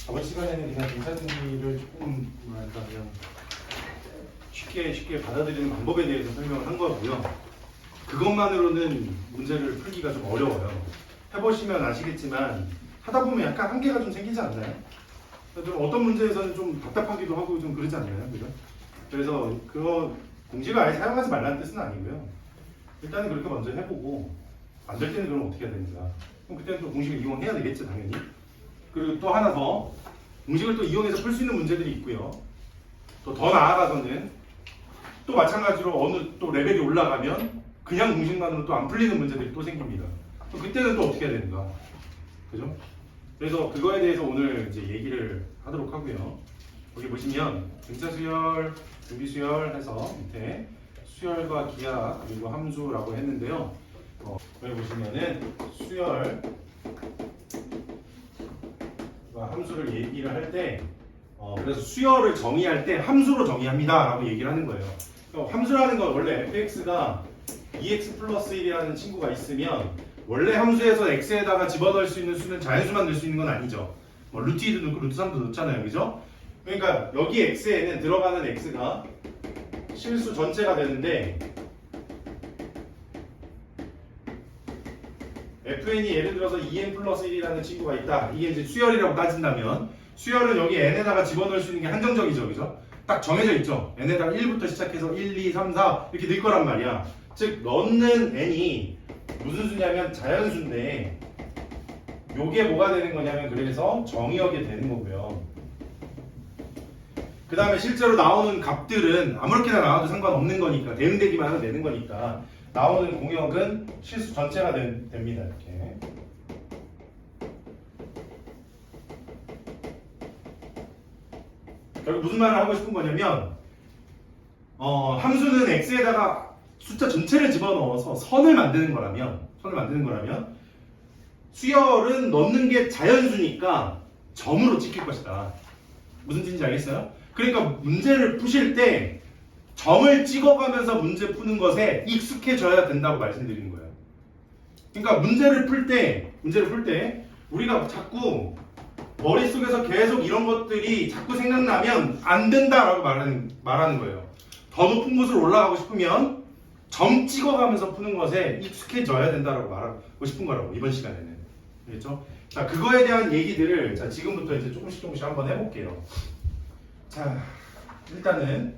저번 시간에는 그냥 등차등비를 조금 뭐랄까 그냥 쉽게 받아들이는 방법에 대해서 설명을 한 거고요. 그것만으로는 문제를 풀기가 좀 어려워요. 해보시면 아시겠지만 하다 보면 약간 한계가 좀 생기지 않나요? 좀 어떤 문제에서는 좀 답답하기도 하고 좀 그러지 않나요? 그죠? 그래서 그거 공식을 아예 사용하지 말라는 뜻은 아니고요. 일단은 그렇게 먼저 해보고 안 될 때는 그럼 어떻게 해야 됩니까? 그럼 그때는 또 공식을 이용해야 되겠죠, 당연히. 그리고 또 하나 더 공식을 또 이용해서 풀 수 있는 문제들이 있고요. 또 더 나아가서는 또 마찬가지로 어느 또 레벨이 올라가면 그냥 공식만으로 또 안 풀리는 문제들이 또 생깁니다. 그럼 그때는 또 어떻게 해야 됩니까? 그죠? 그래서 그거에 대해서 오늘 이제 얘기를 하도록 하고요. 여기 보시면 등차 수열, 준비 수열 해서 밑에 수열과 기하 그리고 함수라고 했는데요. 여기 보시면은 수열과 함수를 얘기를 할 때 그래서 수열을 정의할 때 함수로 정의합니다 라고 얘기를 하는 거예요. 함수라는 건 원래 fx가 2x 플러스 1이라는 친구가 있으면 원래 함수에서 x에다가 집어넣을 수 있는 수는 자연수만 넣을 수 있는 건 아니죠. 루트 2도 넣고 루트 3도 넣잖아요. 그죠? 그러니까 여기 x에는 들어가는 x가 실수 전체가 되는데 fn이 예를 들어서 2n 플러스 1이라는 친구가 있다. 이게 이제 수열이라고 따진다면 수열은 여기 n에다가 집어넣을 수 있는 게 한정적이죠. 그죠? 딱 정해져 있죠. n에다가 1부터 시작해서 1, 2, 3, 4 이렇게 넣을 거란 말이야. 즉 넣는 n이 무슨 수냐면 자연수인데 요게 뭐가 되는 거냐면 그래서 정의역이 되는 거고요. 그 다음에 실제로 나오는 값들은 아무렇게나 나와도 상관없는 거니까 대응되기만 하면 되는 거니까 나오는 공역은 실수 전체가 됩니다. 이렇게. 결국 무슨 말을 하고 싶은 거냐면 함수는 x에다가 숫자 전체를 집어넣어서 선을 만드는 거라면 수열은 넣는 게 자연수니까 점으로 찍힐 것이다. 무슨 뜻인지 알겠어요? 그러니까 문제를 푸실 때 점을 찍어가면서 문제 푸는 것에 익숙해져야 된다고 말씀드리는 거예요. 그러니까 문제를 풀 때 우리가 자꾸 머릿속에서 계속 이런 것들이 자꾸 생각나면 안 된다라고 말하는 거예요. 더 높은 곳으로 올라가고 싶으면 점 찍어가면서 푸는 것에 익숙해져야 된다라고 말하고 싶은 거라고 이번 시간에는. 알겠죠? 자, 그거에 대한 얘기들을 자, 지금부터 이제 조금씩 한번 해볼게요. 자, 일단은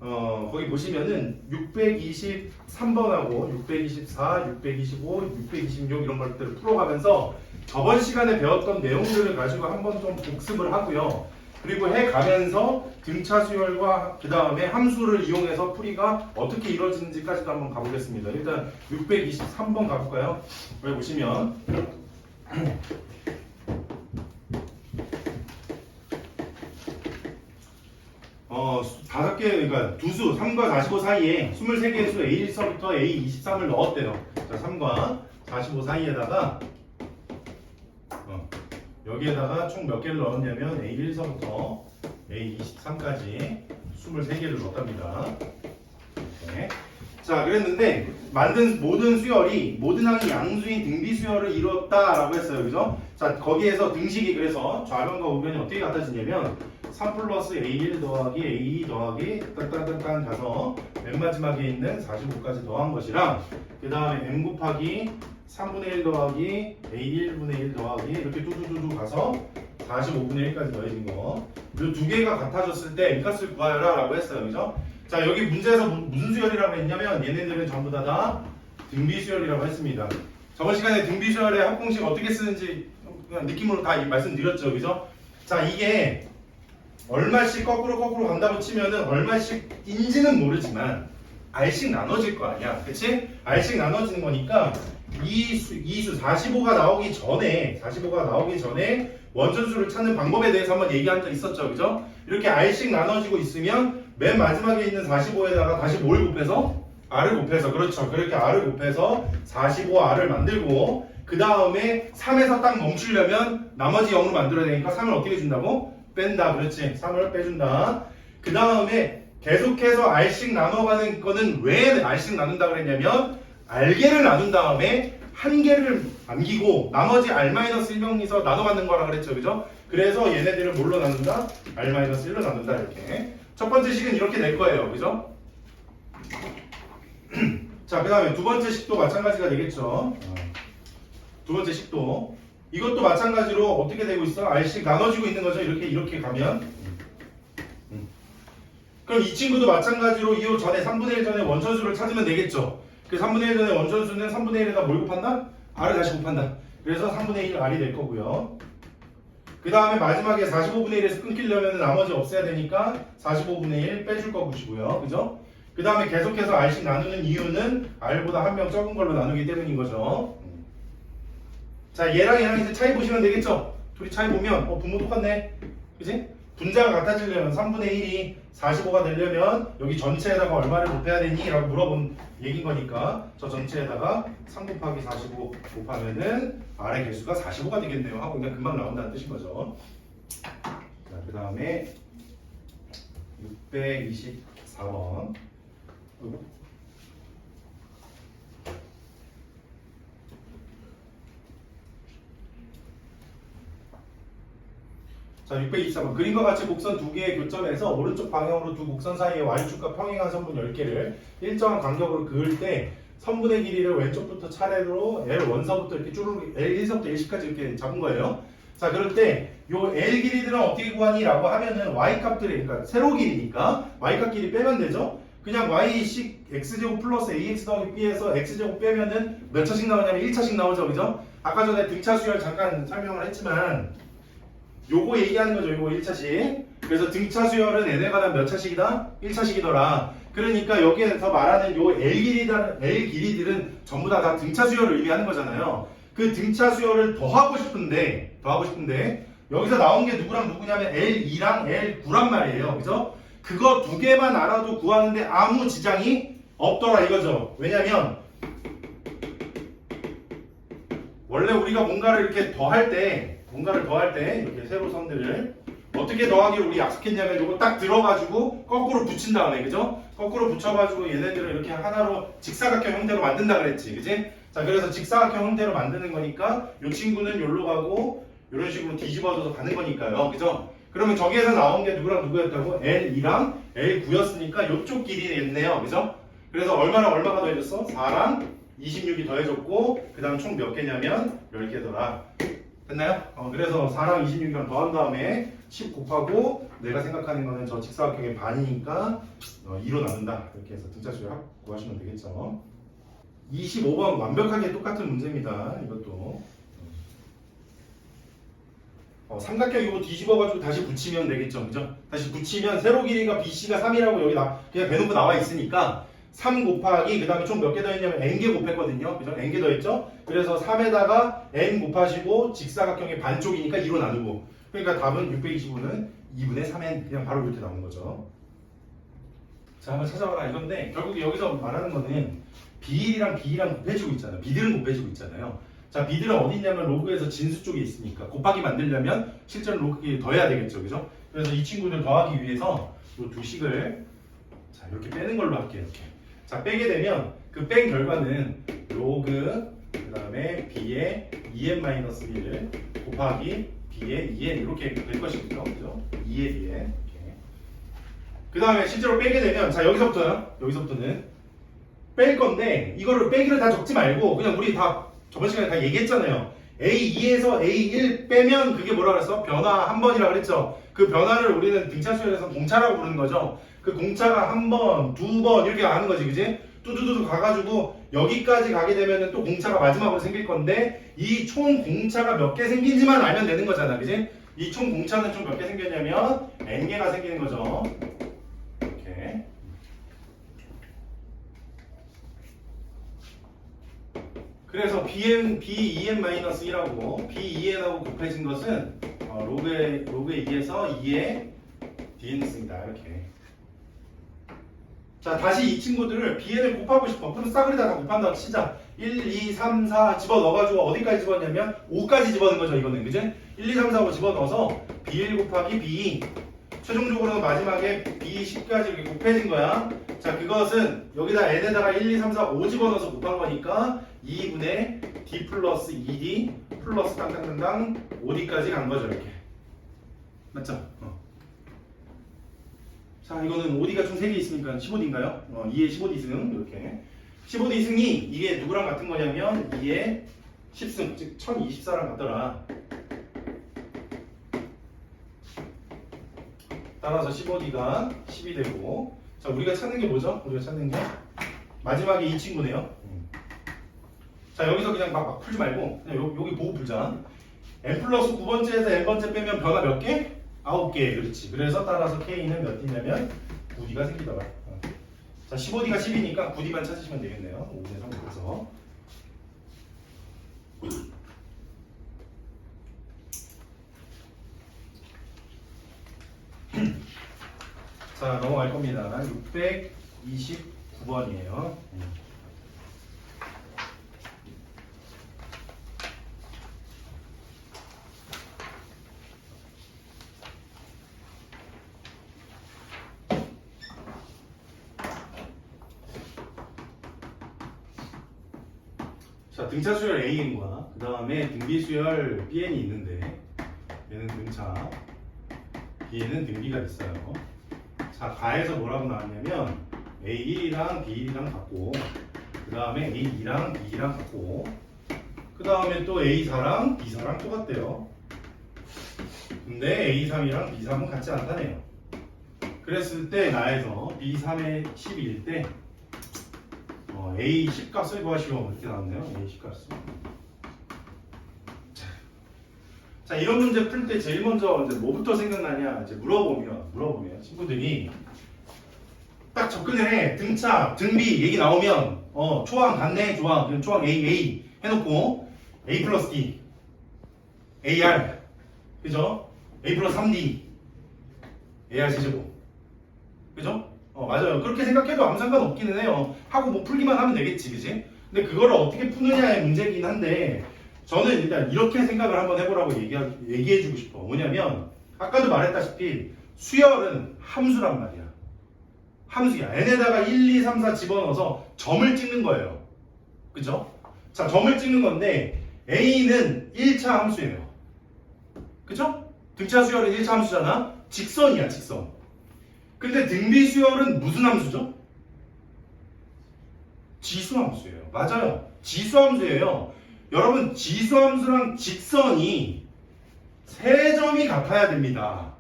거기 보시면은 623번하고 624, 625, 626 이런 것들을 풀어가면서 저번 시간에 배웠던 내용들을 가지고 한번 좀 복습을 하고요. 그리고 해가면서 등차 수열과 그 다음에 함수를 이용해서 풀이가 어떻게 이루어지는지까지도 한번 가보겠습니다. 일단 623번 가볼까요? 여기 보시면 다섯 개, 그러니까 두 수, 3과 45 사이에 23개의 수 A1서부터 A23을 넣었대요. 자, 3과 45 사이에다가 여기에다가 총 몇 개를 넣었냐면 A1서부터 A23까지 23개를 넣었답니다. 이렇게. 자, 그랬는데 만든 모든 수열이 모든 항이 양수인 등비 수열을 이뤘다라고 했어요. 그죠? 자, 거기에서 등식이 그래서 좌변과 우변이 어떻게 같아지냐면 3 플러스 A1 더하기 A2 더하기 딱딱딱딱 가서 맨 마지막에 있는 45까지 더한 것이랑 그 다음에 M 곱하기 3분의 1 더하기 A1분의 1 더하기 이렇게 뚜두두두 가서 45분의 1까지 더해진 거. 이 두 개가 같아졌을 때 M값을 구하여라 라고 했어요. 그죠? 자, 여기 문제에서 무슨 수열이라고 했냐면 얘네들은 전부 다 등비 수열이라고 했습니다. 저번 시간에 등비 수열의 합공식 어떻게 쓰는지 그냥 느낌으로 다 말씀드렸죠. 그죠? 자, 이게 얼마씩 거꾸로 간다고 치면은 얼마씩인지는 모르지만 R씩 나눠질 거 아니야. 그치? R씩 나눠지는 거니까 이수 45가 나오기 전에 원천수를 찾는 방법에 대해서 한번 얘기한 적 있었죠. 그죠? 이렇게 R씩 나눠지고 있으면 맨 마지막에 있는 45에다가 다시 뭘 곱해서? R을 곱해서. 그렇죠. 그렇게 R을 곱해서 45R을 만들고 그 다음에 3에서 딱 멈추려면 나머지 0으로 만들어야 되니까 3을 어떻게 준다고? 뺀다. 그렇지. 3을 빼준다. 그 다음에 계속해서 R씩 나눠가는 거는 왜 R씩 나눈다 그랬냐면 R개를 나눈 다음에 한 개를 남기고 나머지 r-1병에서 나눠 갖는 거라 그랬죠. 그죠? 그래서 얘네들을 뭘로 나눈다? r-1로 나눈다. 이렇게. 첫 번째 식은 이렇게 될 거예요. 그죠? 자, 그 다음에 두 번째 식도 마찬가지가 되겠죠. 두 번째 식도. 이것도 마찬가지로 어떻게 되고 있어? r씩 나눠지고 있는 거죠. 이렇게 가면. 그럼 이 친구도 마찬가지로 이 전에 3분의 1 전에 원천수를 찾으면 되겠죠. 그 3분의 1 전에 원천수는 3분의 1에다 뭘 곱한다? r을 다시 곱한다. 그래서 3분의 1 r이 될 거고요. 그 다음에 마지막에 45분의 1에서 끊기려면 나머지 없애야 되니까 45분의 1 빼줄 것이고요. 그죠? 그 다음에 계속해서 r씩 나누는 이유는 r보다 한 명 적은 걸로 나누기 때문인 거죠. 자, 얘랑 이제 차이 보시면 되겠죠? 둘이 차이 보면 분모 똑같네. 그지? 분자가 같아지려면 3분의 1이 45가 되려면 여기 전체에다가 얼마를 곱해야 되니? 라고 물어본 얘기인 거니까 저 전체에다가 3 곱하기 45 곱하면은 r의 개수가 45가 되겠네요 하고 그냥 금방 나온다는 뜻인 거죠. 자, 그 다음에 624번. 자, 624번. 그림과 같이 곡선 두 개의 교점에서 오른쪽 방향으로 두 곡선 사이에 y축과 평행한 선분 10개를 일정한 간격으로 그을 때 선분의 길이를 왼쪽부터 차례로 L 원서부터 이렇게 쭈르륵 L1서부터 L까지 이렇게 잡은 거예요. 자, 그럴 때 요 L 길이들은 어떻게 구하니? 라고 하면은 y 값들이, 그러니까 세로 길이니까 y 값 길이 빼면 되죠. 그냥 y식 x제곱 플러스 ax 더하기 b에서 x제곱 빼면은 몇 차씩 나오냐면 1차씩 나오죠. 그죠? 아까 전에 등차 수열 잠깐 설명을 했지만 요거 얘기하는 거죠. 요거 1차식. 그래서 등차 수열은 n에 관한 몇 차식이다? 1차식이더라. 그러니까 여기에서 말하는 요 L 길이들은 전부 다 등차 수열을 의미하는 거잖아요. 그 등차 수열을 더하고 싶은데 여기서 나온 게 누구랑 누구냐면 L2랑 L9란 말이에요. 그죠? 그거 두 개만 알아도 구하는데 아무 지장이 없더라 이거죠. 왜냐면 원래 우리가 뭔가를 이렇게 더할 때 이렇게 세로 선들을 어떻게 더하기를 우리 약속했냐면 요거 딱 들어가지고 거꾸로 붙인 다음에, 그죠? 거꾸로 붙여가지고 얘네들을 이렇게 하나로 직사각형 형태로 만든다 그랬지, 그지? 자, 그래서 직사각형 형태로 만드는 거니까 요 친구는 요로 가고 이런 식으로 뒤집어져서 가는 거니까요, 그죠? 그러면 저기에서 나온 게 누구랑 누구였다고? L2랑 L9였으니까 요쪽 길이겠네요, 그죠? 그래서 얼마가 더해졌어? 4랑 26이 더해졌고 그 다음 총 몇 개냐면 10개더라. 됐나요? 그래서 4랑 26이랑 더한 다음에 10 곱하고 내가 생각하는 거는 저 직사각형의 반이니까 2로 나눈다. 이렇게 해서 등차 수열 구하시면 되겠죠. 25번 완벽하게 똑같은 문제입니다. 이것도 삼각형 이거 뒤집어가지고 다시 붙이면 되겠죠. 그죠? 다시 붙이면 세로 길이가 BC가 3이라고 여기 그냥 대놓고 나와 있으니까 3 곱하기 그 다음에 총 몇 개 더했냐면 n개 곱했거든요. 그죠? n개 더했죠? 그래서 3에다가 n 곱하시고 직사각형의 반쪽이니까 2로 나누고 그러니까 답은 625는 2분의 3n 그냥 바로 이렇게 나오는 거죠. 자, 한번 찾아봐라 이건데 결국 여기서 말하는 거는 B랑 B랑 곱해주고 있잖아요. B들은 곱해주고 있잖아요. 자, B들은 어디 있냐면 로그에서 진수 쪽에 있으니까 곱하기 만들려면 실제로 로그끼리 더해야 되겠죠. 그죠? 그래서 이 친구들 더하기 위해서 이 두 식을 자, 이렇게 빼는 걸로 할게요. 이렇게. 자, 빼게 되면 그 뺀 결과는 로그 그 다음에 b의 2n-1을 곱하기 b의 2n 이렇게 될 것이고요. 그죠? 2의 bn 그 다음에 실제로 빼게 되면 자, 여기서부터는 뺄 건데 이거를 빼기를 다 적지 말고 그냥 우리 다 저번 시간에 다 얘기했잖아요. A2에서 A1 빼면 그게 뭐라 그랬어? 변화 한 번이라 그랬죠. 그 변화를 우리는 등차 수열에서 공차라고 부르는 거죠. 그 공차가 한 번, 두 번 이렇게 가는 거지, 그지? 뚜두두두 가가지고 여기까지 가게 되면은 또 공차가 마지막으로 생길 건데 이 총 공차가 몇 개 생긴지만 알면 되는 거잖아, 그지? 이 총 공차는 총 몇 개 생겼냐면 n개가 생기는 거죠. 이렇게. 그래서 B2n-1하고 B2n하고 곱해진 것은 로그의 2에서 2의 dn승이다. 이렇게. 자, 다시 이 친구들을 bn을 곱하고 싶어. 그럼 싸그리다 다 곱한다고 치자. 1, 2, 3, 4 집어넣어가지고 어디까지 집어넣냐면 5까지 집어넣는 거죠. 이거는. 그지? 1, 2, 3, 4, 5 집어넣어서 b1 곱하기 b2 최종적으로는 마지막에 b10까지 이렇게 곱해진 거야. 자, 그것은 여기다 n에다가 1, 2, 3, 4, 5 집어넣어서 곱한 거니까 2분의 D 플러스 2D 플러스 땅땅땅땅 5D까지 간 거죠, 이렇게. 맞죠? 자, 이거는 5D가 총 3개 있으니까 15D인가요? 2의 15D 승, 이렇게. 15D 승이 이게 누구랑 같은 거냐면 2의 10승, 즉 1024랑 같더라. 따라서 15D가 10이 되고, 자, 우리가 찾는 게 뭐죠? 우리가 찾는 게 마지막에 이 친구네요. 자, 여기서 그냥 막 풀지 말고 그냥 여기 보고 풀자. n 플러스 9번째에서 n번째 빼면 변화 몇 개? 9개. 그렇지. 그래서 따라서 k는 몇 D냐면 9D가 생기더라. 자, 15D가 10이니까 9D만 찾으시면 되겠네요. 5분의 3에서. 자, 넘어갈 겁니다. 629번이에요. 자, 등차 수열 AN과 그 다음에 등비 수열 BN이 있는데 얘는 등차, B에는 등비가 있어요. 자, 가에서 뭐라고 나왔냐면 A1이랑 B1이랑 같고 그 다음에 A2랑 B2랑 같고 그 다음에 또 A4랑 B4랑 똑같대요. 근데 A3이랑 B3은 같지 않다네요. 그랬을 때 나에서 B3의 10일 때 A10 값을 구하시오. 이렇게 나왔네요. A10 값을. 자, 이런 문제 풀 때 제일 먼저 이제 뭐부터 생각나냐 이제 물어보면 친구들이 딱 접근을 해. 등차, 등비 얘기 나오면 초항 같네. 좋아. 초항 A 해놓고 A 플러스 D AR 그죠? A 플러스 3D AR 제제곱 그죠? 맞아요. 그렇게 생각해도 아무 상관없기는 해요. 하고 뭐 풀기만 하면 되겠지, 그지? 근데 그거를 어떻게 푸느냐의 문제긴 한데 저는 일단 이렇게 생각을 한번 해보라고 얘기해주고 싶어. 뭐냐면 아까도 말했다시피 수열은 함수란 말이야. 함수야. n에다가 1, 2, 3, 4 집어넣어서 점을 찍는 거예요. 그죠? 자, 점을 찍는 건데 a는 1차 함수예요. 그죠? 등차 수열은 1차 함수잖아. 직선이야, 직선. 근데 등비 수열은 무슨 함수죠? 지수함수예요. 맞아요. 지수함수예요. 여러분, 지수함수랑 직선이 세 점이 같아야 됩니다.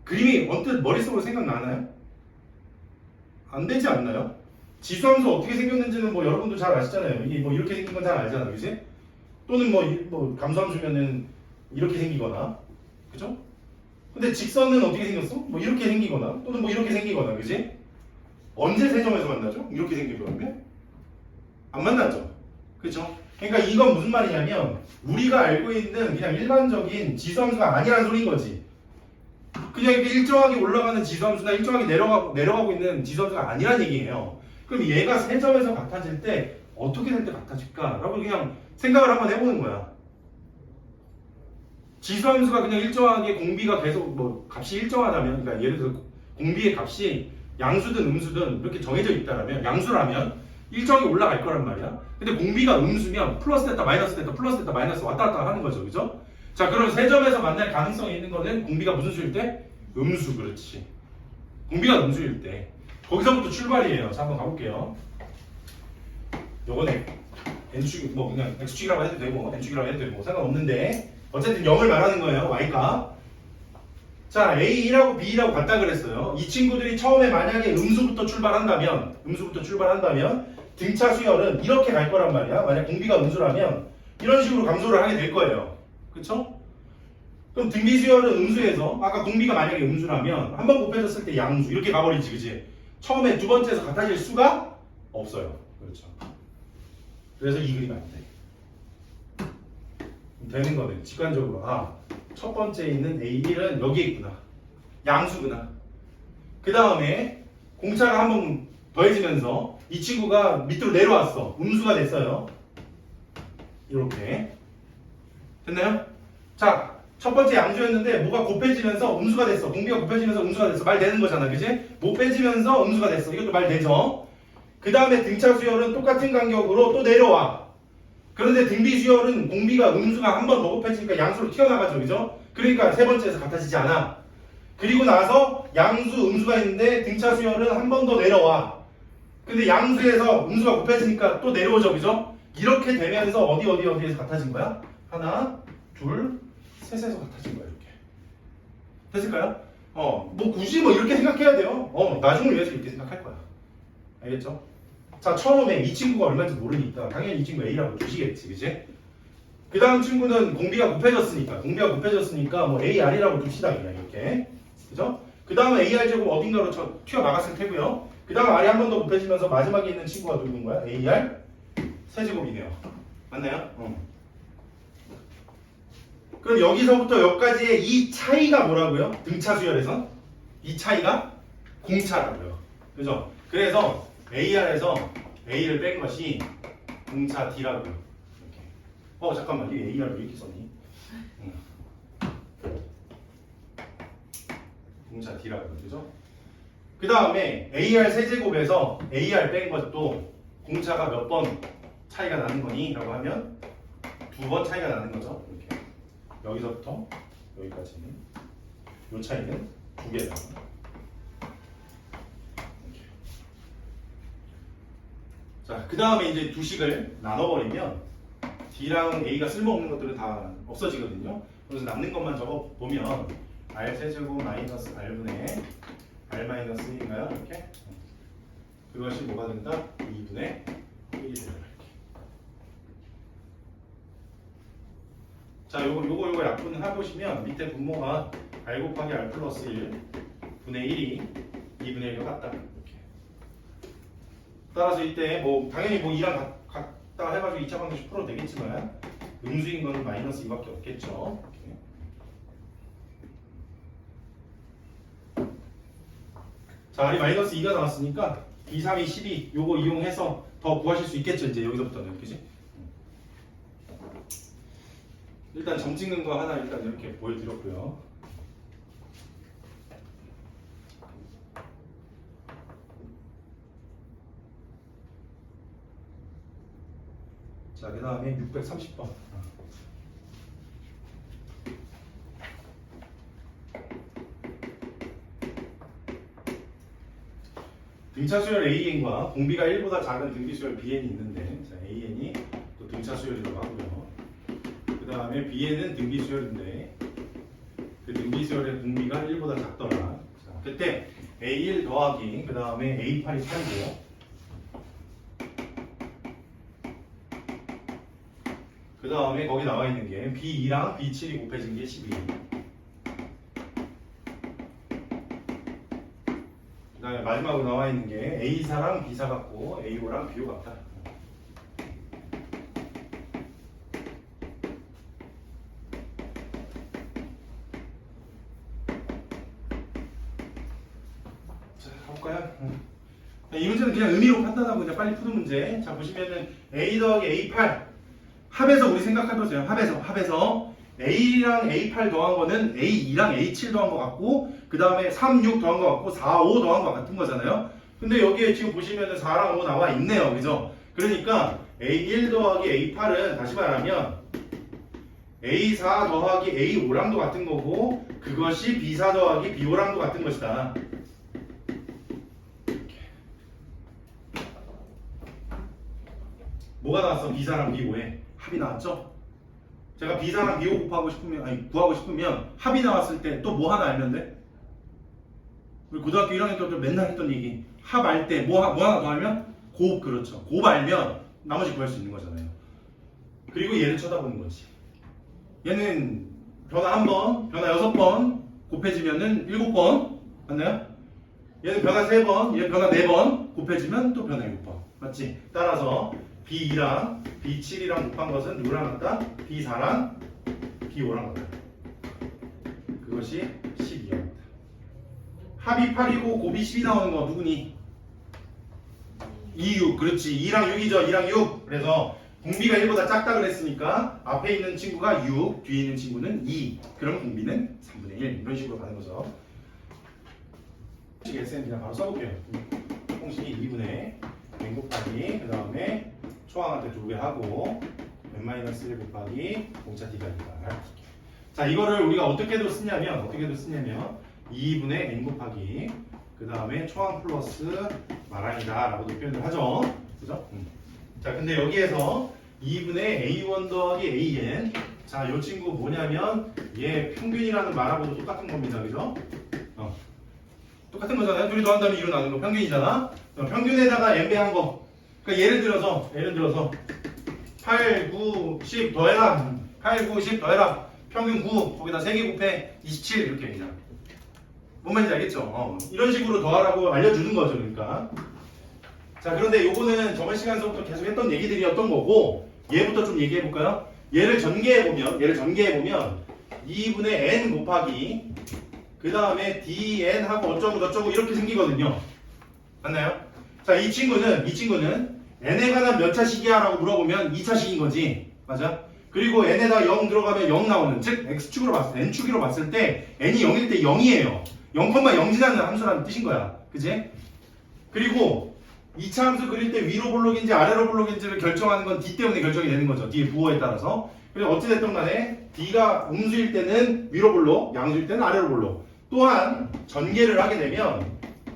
그림이 언뜻 머릿속으로 생각나나요? 안 되지 않나요? 지수함수 어떻게 생겼는지는 뭐 여러분도 잘 아시잖아요. 이게 뭐 이렇게 생긴 건 잘 알잖아요. 그지? 또는 뭐 감수함수면은 이렇게 생기거나. 그죠? 근데 직선은 어떻게 생겼어? 뭐 이렇게 생기거나 또는 뭐 이렇게 생기거나. 그지? 언제 세 점에서 만나죠? 이렇게 생기거든요. 안 만나죠? 그렇죠? 그러니까 이건 무슨 말이냐면 우리가 알고 있는 그냥 일반적인 지수함수가 아니라는 소리인 거지. 그냥 이렇게 일정하게 올라가는 지수함수나 일정하게 내려가고 있는 지수함수가 아니란 얘기예요. 그럼 얘가 세 점에서 같아질 때 어떻게 될 때 같아질까? 라고 그냥 생각을 한번 해보는 거야. 지수함수가 그냥 일정하게 공비가 계속 뭐 값이 일정하다면, 그러니까 예를 들어 공비의 값이 양수든 음수든 이렇게 정해져 있다라면, 양수라면 일정이 올라갈 거란 말이야. 근데 공비가 음수면 플러스 됐다 마이너스 됐다 플러스 됐다 마이너스 왔다 갔다 하는 거죠. 그죠? 자, 그럼 세 점에서 만날 가능성이 있는 거는 공비가 무슨 수일 때? 음수. 그렇지. 공비가 음수일 때. 거기서부터 출발이에요. 자, 한번 가볼게요. 요거는 n축, 뭐 그냥 x축이라고 해도 되고 n축이라고 해도 되고 상관없는데 어쨌든 0을 말하는 거예요. y값. 자, A1하고 B1하고 같다 그랬어요. 이 친구들이 처음에 만약에 음수부터 출발한다면 등차 수열은 이렇게 갈 거란 말이야. 만약 공비가 음수라면 이런 식으로 감소를 하게 될 거예요. 그쵸? 그럼 등비 수열은 음수에서 아까 공비가 만약에 음수라면 한 번 곱해졌을 때 양수 이렇게 가버리지, 그치? 처음에 두 번째에서 같아질 수가 없어요. 그렇죠. 그래서 이 그림이 안 돼. 되는 거는 직관적으로 첫 번째에 있는 A1은 여기에 있구나. 양수구나. 그 다음에 공차가 한 번 더해지면서 이 친구가 밑으로 내려왔어. 음수가 됐어요. 이렇게. 됐나요? 자, 첫 번째 양수였는데 뭐가 곱해지면서 음수가 됐어. 공비가 곱해지면서 음수가 됐어. 말 되는 거잖아. 그지? 뭐 빼지면서 음수가 됐어. 이것도 말 되죠? 그 다음에 등차 수열은 똑같은 간격으로 또 내려와. 그런데 등비 수열은 공비가 음수가 한 번 더 곱해지니까 양수로 튀어나가죠. 그죠? 그러니까 세 번째에서 같아지지 않아. 그리고 나서 양수, 음수가 있는데 등차 수열은 한 번 더 내려와. 근데 양수에서 음수가 곱해지니까 또 내려오죠. 그죠? 이렇게 되면서 어디에서 같아진 거야? 하나, 둘, 셋에서 같아진 거야. 이렇게. 됐을까요? 뭐 굳이 뭐 이렇게 생각해야 돼요. 나중을 위해서 이렇게 생각할 거야. 알겠죠? 자, 처음에 이 친구가 얼마인지 모르니까 당연히 이 친구 A라고 두시겠지, 그지? 그 다음 친구는 공비가 곱해졌으니까 뭐 AR이라고 둡시다, 그냥 이렇게. 그죠? 그 다음에 AR 제곱 어딘가로 튀어나갔을 테고요. 그 다음 R이 한 번 더 곱해지면서 마지막에 있는 친구가 누군 거야? AR 세제곱이네요. 맞나요? 그럼 여기서부터 여기까지의 이 차이가 뭐라고요? 등차 수열에선? 이 차이가 공차라고요. 그죠? 그래서 AR에서 A를 뺀 것이 공차 D라고요. 이렇게. 잠깐만, 이게 AR 왜 이렇게 썼니? 공차 D라고요. 그죠? 그 다음에 AR 세제곱에서 AR 뺀 것도 공차가 몇 번 차이가 나는 거니? 라고 하면 2번 차이가 나는 거죠. 이렇게. 여기서부터 여기까지는 이 차이는 2개다. 자, 그 다음에 이제 두 식을 나눠버리면 D랑 A가 쓸모없는 것들은 다 없어지거든요. 그래서 남는 것만 적어 보면 R 세제곱 마이너스 R분의 R 마이너스 1인가요? 이렇게. 그것이 뭐가 된다? 2분의 1이 된다. 자, 요거 약분을 해보시면 밑에 분모가 R 곱하기 R 플러스 1 분의 1이 2분의 1과 같다. 이렇게. 따라서 이때 뭐 당연히 뭐 2랑 같다 해가지고 2차 방정식 풀어도 되겠지만 음수인 거는 마이너스 2밖에 없겠죠. 이렇게. 자, 이 마이너스 2가 나왔으니까 2, 3, 2, 12 요거 이용해서 더 구하실 수 있겠죠. 이제 여기서부터는. 그지? 일단 점 찍는 거 하나 일단 이렇게 보여드렸고요. 자, 그 다음에 630번. 등차 수열 AN과 공비가 1보다 작은 등비 수열 BN이 있는데, 자, AN이 또 등차 수열이라고 하고요. 그 다음에 B에는 등비 수열인데 그 등비 수열의 공비가 1보다 작더라. 자, 그때 A1 더하기 그 다음에 A8이 8이고요. 그 다음에 거기 나와 있는 게 B2랑 B7이 곱해진 게 12. 그 다음에 마지막으로 나와 있는 게 A4랑 B4 같고 A5랑 B5 같다. 이 문제는 그냥 의미로 판단하고 그냥 빨리 푸는 문제. 자, 보시면은 A 더하기 A8 합에서 우리 생각해보세요. 합에서 A랑 A8 더한 거는 A2랑 A7 더한 거 같고 그 다음에 3, 6 더한 거 같고 4, 5 더한 거 같은 거잖아요. 근데 여기에 지금 보시면은 4랑 5 나와 있네요. 그죠? 그러니까 A1 더하기 A8은 다시 말하면 A4 더하기 A5랑도 같은 거고 그것이 B4 더하기 B5랑도 같은 것이다. 뭐가 나왔어? B4랑 B5에 합이 나왔죠? 제가 B4랑 B5 구하고 싶으면 합이 나왔을 때 또 뭐 하나 알면 돼? 우리 고등학교 1학년 때 맨날 했던 얘기 합 알 때 뭐 하나 더 알면? 곱. 그렇죠. 곱 알면 나머지 구할 수 있는 거잖아요. 그리고 얘를 쳐다보는 거지. 얘는 변화 1번, 변화 6번 곱해지면은 7번 맞나요? 얘는 변화 3번, 얘는 변화 4번 곱해지면 또 변화 7번 맞지? 따라서 B2랑 B7이랑 곱한 것은 누구랑 같다? B4랑 B5랑 같다. 그것이 12야. 합이 8이고 곱이 10이 나오는 거 누구니? 2, 6. 그렇지. 2랑 6이죠. 2랑 6. 그래서 공비가 1보다 작다 그랬으니까 앞에 있는 친구가 6, 뒤에 있는 친구는 2. 그럼 공비는 3분의 1. 이런 식으로 가는 거죠. 공식 SN 그냥 바로 써볼게요. 공식이 2분의 n 곱하기 그 다음에 초항한테 2배 하고 n-1 곱하기 공차 D가 있다. 자, 이거를 우리가 어떻게도 쓰냐면 2분의 n 곱하기 그 다음에 초항 플러스 마랑이다 라고도 표현을 하죠. 그죠? 자, 근데 여기에서 2분의 a1 더하기 an. 자, 요 친구 뭐냐면 얘 평균이라는 말하고도 똑같은 겁니다. 그죠? 똑같은 거잖아요. 둘이 더한다면 2로 나누는 거 평균이잖아. 평균에다가 n배한 거. 그러니까 예를 들어서 8, 9, 10 더해라. 8, 9, 10 더해라. 평균 9. 거기다 3개 곱해 27 이렇게 그냥. 뭔 말인지 알겠죠? 이런 식으로 더하라고 알려주는 거죠. 그러니까. 자, 그런데 요거는 저번 시간에서부터 계속 했던 얘기들이었던 거고 얘부터 좀 얘기해 볼까요? 얘를 전개해 보면 2분의 n 곱하기 그 다음에 dn 하고 어쩌고 저쩌고 이렇게 생기거든요. 맞나요? 자, 이 친구는 n에 관한 몇 차식이야 라고 물어보면 2차식인 거지. 맞아? 그리고 n에다 0 들어가면 0 나오는, 즉 x축으로 봤을 때 n축으로 봤을 때 n이 0일 때 0이에요. 0,0 지나는 함수라는 뜻인 거야. 그지? 그리고 2차 함수 그릴 때 위로 볼록인지 아래로 볼록인지를 결정하는 건 d 때문에 결정이 되는 거죠. d의 부호에 따라서. 그래서 어찌됐든 간에 d가 음수일 때는 위로 볼록, 양수일 때는 아래로 볼록. 또한 전개를 하게 되면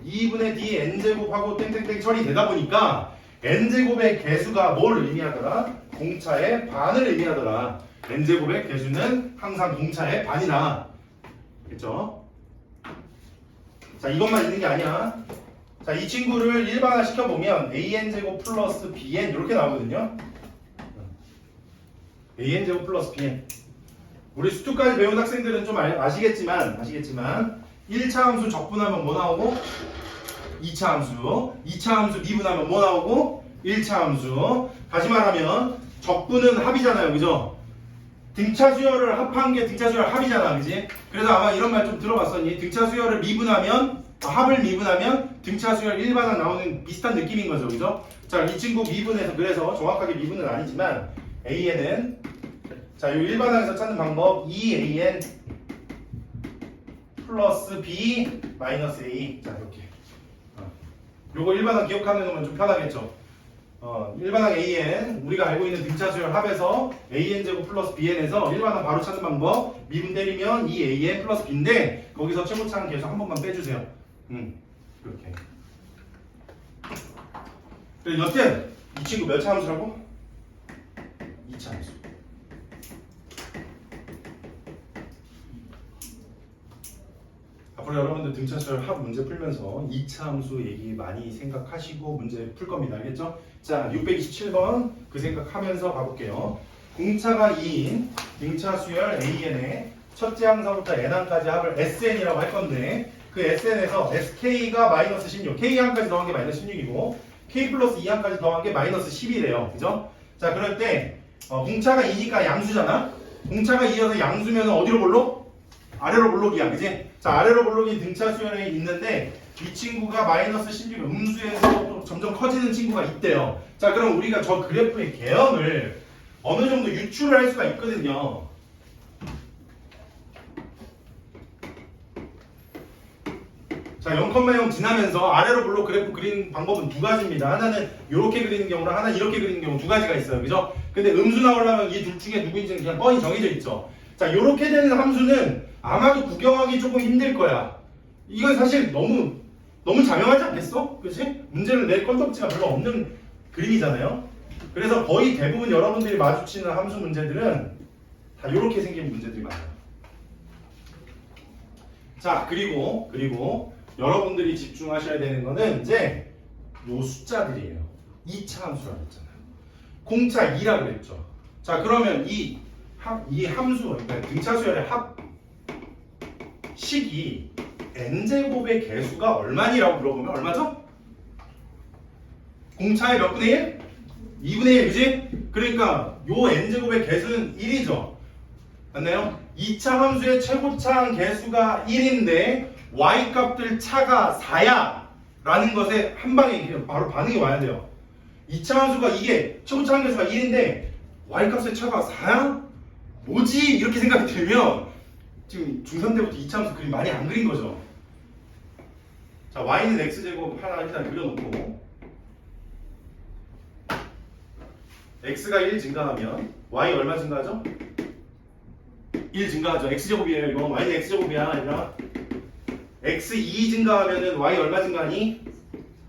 2분의 d n제곱하고 땡땡땡 처리되다 보니까 n제곱의 개수가 뭘 의미하더라? 공차의 반을 의미하더라. n제곱의 개수는 항상 공차의 반이다. 그렇죠? 자, 이것만 있는 게 아니야. 자, 이 친구를 일반화 시켜보면 an제곱 플러스 bn 이렇게 나오거든요. an제곱 플러스 bn. 우리 수투까지 배운 학생들은 좀 아시겠지만 1차 함수 적분하면 뭐 나오고 2차 함수 미분하면 뭐 나오고 1차 함수. 다시 말하면 적분은 합이잖아요. 그죠? 등차 수열을 합한 게 등차 수열 합이잖아. 그지? 그래서 아마 이런 말 좀 들어봤었니? 등차 수열을 미분하면 합을 미분하면 등차 수열 일반항 나오는 비슷한 느낌인 거죠. 그죠? 자, 이 친구 미분해서 그래서 정확하게 미분은 아니지만 an은 자, 이 일반항에서 찾는 방법 2an 플러스 b 마이너스 a. 자, 이렇게. 요거 일반항 기억하는 건 좀 편하겠죠. 일반항 an 우리가 알고 있는 등차 수열 합에서 an 제곱 플러스 bn에서 일반항 바로 찾는 방법 미분 때리면 2an 플러스 b인데 거기서 최고차항 계속 한 번만 빼주세요. 그렇게. 그래서 여튼 이 친구 몇 차 함수라고? 2차 함수. 앞으로 여러분들 등차 수열 합 문제 풀면서 2차 함수 얘기 많이 생각하시고 문제 풀 겁니다. 알겠죠? 자, 627번 그 생각하면서 가볼게요. 공차가 2인 등차 수열 an의 첫째 항서부터 n항까지 합을 sn이라고 할 건데 그 sn에서 sk가 마이너스 16, k항까지 더한 게 마이너스 16이고 k 플러스 2항까지 더한 게 마이너스 10이래요. 그죠? 자, 그럴 때 공차가 2니까 양수잖아? 공차가 2여서 양수면 어디로 볼록? 아래로 볼록이야. 그지? 자, 아래로 볼록이 등차 수열에 있는데 이 친구가 마이너스 16 음수에서 점점 커지는 친구가 있대요. 자, 그럼 우리가 저 그래프의 개형을 어느 정도 유추를 할 수가 있거든요. 자, 0,0 지나면서 아래로 볼록 그래프 그리는 방법은 두 가지입니다. 하나는 이렇게 그리는 경우랑 하나는 이렇게 그리는 경우 두 가지가 있어요. 그죠? 근데 음수 나오려면 이 둘 중에 누구인지는 그냥 뻔히 정해져 있죠. 자, 이렇게 되는 함수는 아마도 구경하기 조금 힘들 거야. 이건 사실 너무 자명하지 않겠어? 그치? 문제를 낼 건덕지가 별로 없는 그림이잖아요. 그래서 거의 대부분 여러분들이 마주치는 함수 문제들은 다 이렇게 생긴 문제들이 많아요. 자, 그리고 여러분들이 집중하셔야 되는 거는 이제 요 숫자들이에요. 2차 함수라고 했잖아요. 공차 2라고 했죠. 자, 그러면 이 함수, 그러니까 등차 수열의 합식이 n제곱의 개수가 얼마니라고 물어보면 얼마죠? 공차의 몇 분의 1? 2분의 1, 그지? 그러니까 요 n제곱의 개수는 1이죠. 맞나요? 2차 함수의 최고차항 개수가 1인데 y값들 차가 4야 라는 것에 한 방에 바로 반응이 와야 돼요. 2차 함수가 이게 최고차항 개수가 1인데 y값의 차가 4야? 뭐지? 이렇게 생각이 들면 지금 중3 때부터 2차 함수 그림 많이 안 그린 거죠. 자, y는 x제곱 하나 일단 그려놓고 x가 1 증가하면 y 얼마 증가하죠? 1 증가하죠. x제곱이에요. 이거 y는 x제곱이야. 얘들아. x 2 증가하면은 y 얼마 증가하니?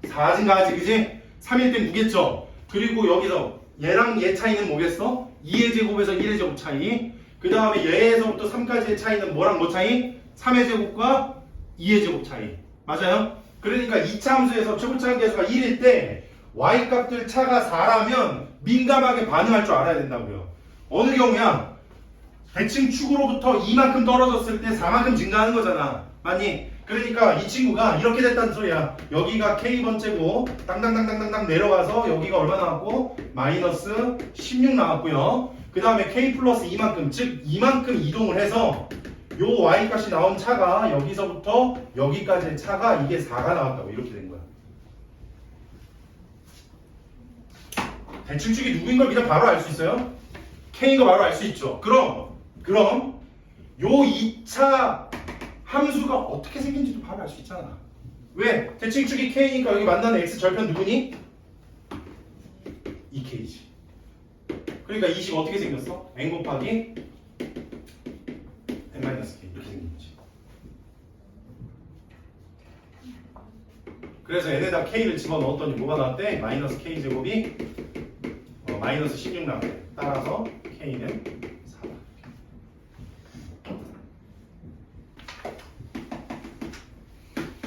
4 증가하지, 그지? 3일 땐 9겠죠. 그리고 여기서 얘랑 얘 차이는 뭐겠어? 2의 제곱에서 1의 제곱 차이. 그 다음에 얘에서부터 3까지의 차이는 뭐랑 뭐 차이? 3의 제곱과 2의 제곱 차이. 맞아요? 그러니까 2차 함수에서 최고차 한계수가 1일 때 y 값들 차가 4라면 민감하게 반응할 줄 알아야 된다고요. 어느 경우야? 대칭 축으로부터 2만큼 떨어졌을 때 4만큼 증가하는 거잖아. 맞니? 그러니까 이 친구가 이렇게 됐다는 소리야. 여기가 K번째고 땅땅땅땅땅 내려가서 여기가 얼마 나왔고? 마이너스 16 나왔고요. 그 다음에 K 플러스 2만큼, 즉 이만큼 이동을 해서 요 Y 값이 나온 차가 여기서부터 여기까지의 차가 이게 4가 나왔다고 이렇게 된 거야. 대칭축이 누구인 걸 그냥 바로 알 수 있어요? K인 거 바로 알 수 있죠. 그럼 요 2차 함수가 어떻게 생긴지도 바로 알 수 있잖아. 왜? 대칭축이 K니까 여기 만나는 X 절편 누구니? 2K지. 그러니까 이 식 어떻게 생겼어? n 곱하기 n-k 이렇게 생긴 거지. 그래서 n에다 K를 집어넣었더니 뭐가 나왔대? 마이너스 K 제곱이 마이너스 16 나왔대. 따라서 K는 4다.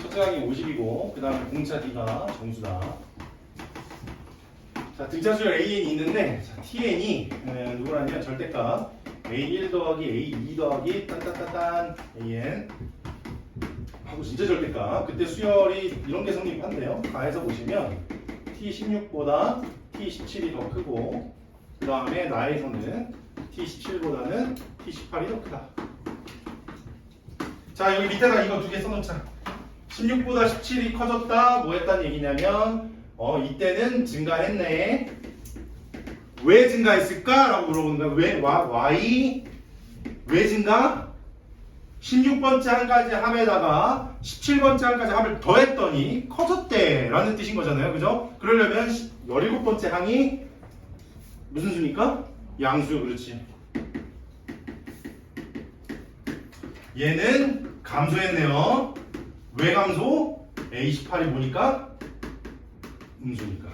첫째 항이 50이고 그 다음에 공차 D가 정수다. 자, 등차수열 AN이 있는데 자, TN이 누구라냐? 절대값 A1 더하기 A2 더하기 딴딴딴딴 AN 하고 진짜 절대값. 그때 수열이 이런 게 성립한대요. 가에서 보시면 T16보다 T17이 더 크고 그 다음에 나에서는 T17보다는 T18이 더 크다. 자, 여기 밑에다 이거 두 개 써놓자. 16보다 17이 커졌다. 뭐 했다는 얘기냐면 이때는 증가했네. 왜 증가했을까? 라고 물어보는 거야. 왜? Y 왜 증가? 16번째 한까지 합에다가 17번째 한까지 합을 더했더니 커졌대 라는 뜻인 거잖아요. 그죠? 그러려면 17번째 항이 무슨 수니까? 양수. 그렇지. 얘는 감소했네요. 왜 감소? A18이 보니까 음수니까.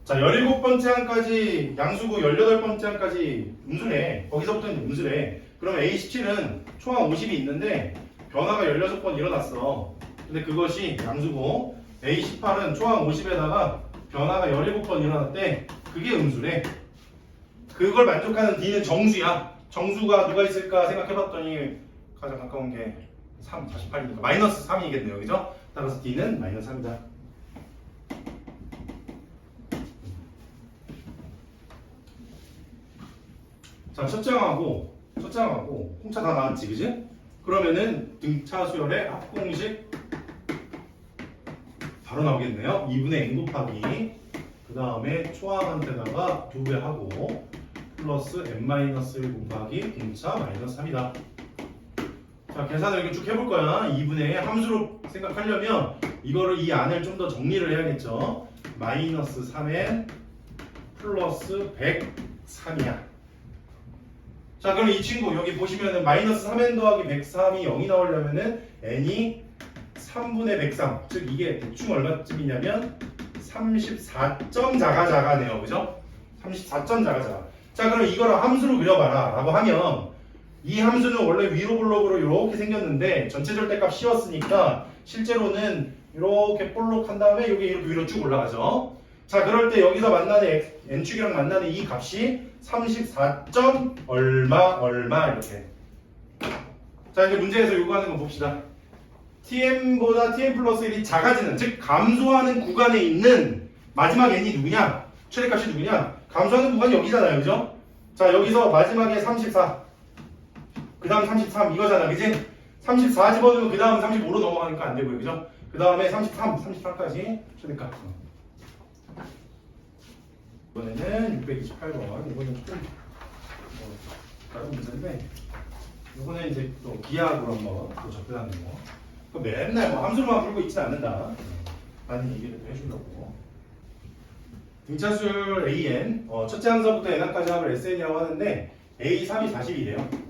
자, 17번째 항까지 양수고 18번째 항까지 음수래. 거기서부터는 음수래. 그러면 A17은 총합 50이 있는데 변화가 16번 일어났어. 근데 그것이 양수고 A18은 총합 50에다가 변화가 17번 일어났대. 그게 음수래. 그걸 만족하는 D는 정수야. 정수가 누가 있을까 생각해봤더니 가장 가까운 게 3, 48이니까 마이너스 3이겠네요. 그죠? 따라서 D는 마이너스 3이다. 자, 첫째 항하고 홍차 다 나왔지, 그지? 그러면은 등차 수열의 합공식 바로 나오겠네요. 2분의 n 곱하기 그 다음에 초항한테다가 2배 하고 플러스 n-1 곱하기 등차 마이너스 3이다. 자, 계산을 이렇게 쭉 해볼 거야. 2분의 함수로 생각하려면 이거를 이 안을 좀 더 정리를 해야겠죠. 마이너스 3n 플러스 103이야. 자, 그럼 이 친구 여기 보시면은 마이너스 3n 더하기 103이 0이 나오려면은 n이 3분의 103, 즉 이게 대충 얼마쯤이냐면 34점 자가자가네요. 그죠? 34점 자가자가. 자, 그럼 이거를 함수로 그려봐라 라고 하면 이 함수는 원래 위로 블록으로 이렇게 생겼는데 전체 절대값 씌웠으니까 실제로는 이렇게 볼록 한 다음에 여기 이렇게 위로 쭉 올라가죠. 자, 그럴 때 여기서 만나는 n축이랑 만나는 이 값이 34점 얼마 이렇게. 자, 이제 문제에서 요구하는 거 봅시다. tm보다 tm 플러스 1이 작아지는, 즉 감소하는 구간에 있는 마지막 n이 누구냐? 최대값이 누구냐? 감소하는 구간이 여기잖아요. 그죠? 자, 여기서 마지막에 34, 그 다음 33 이거잖아. 그지? 34 집어넣으면 그 다음 35로 넘어가니까 안 되고요. 그죠? 그 다음에 33까지 최대값. 이번에는 628번. 이거는 조금 다른 문제인데 이거는 이제 또 기하학으로 한번 또 접근하는 거. 그 맨날 뭐 함수로만 풀고 있지 않는다. 많이 얘기를 좀 해주려고. 등차수열 AN 첫째 함수부터 n항까지 합을 SN이라고 하는데 A3이 40이래요.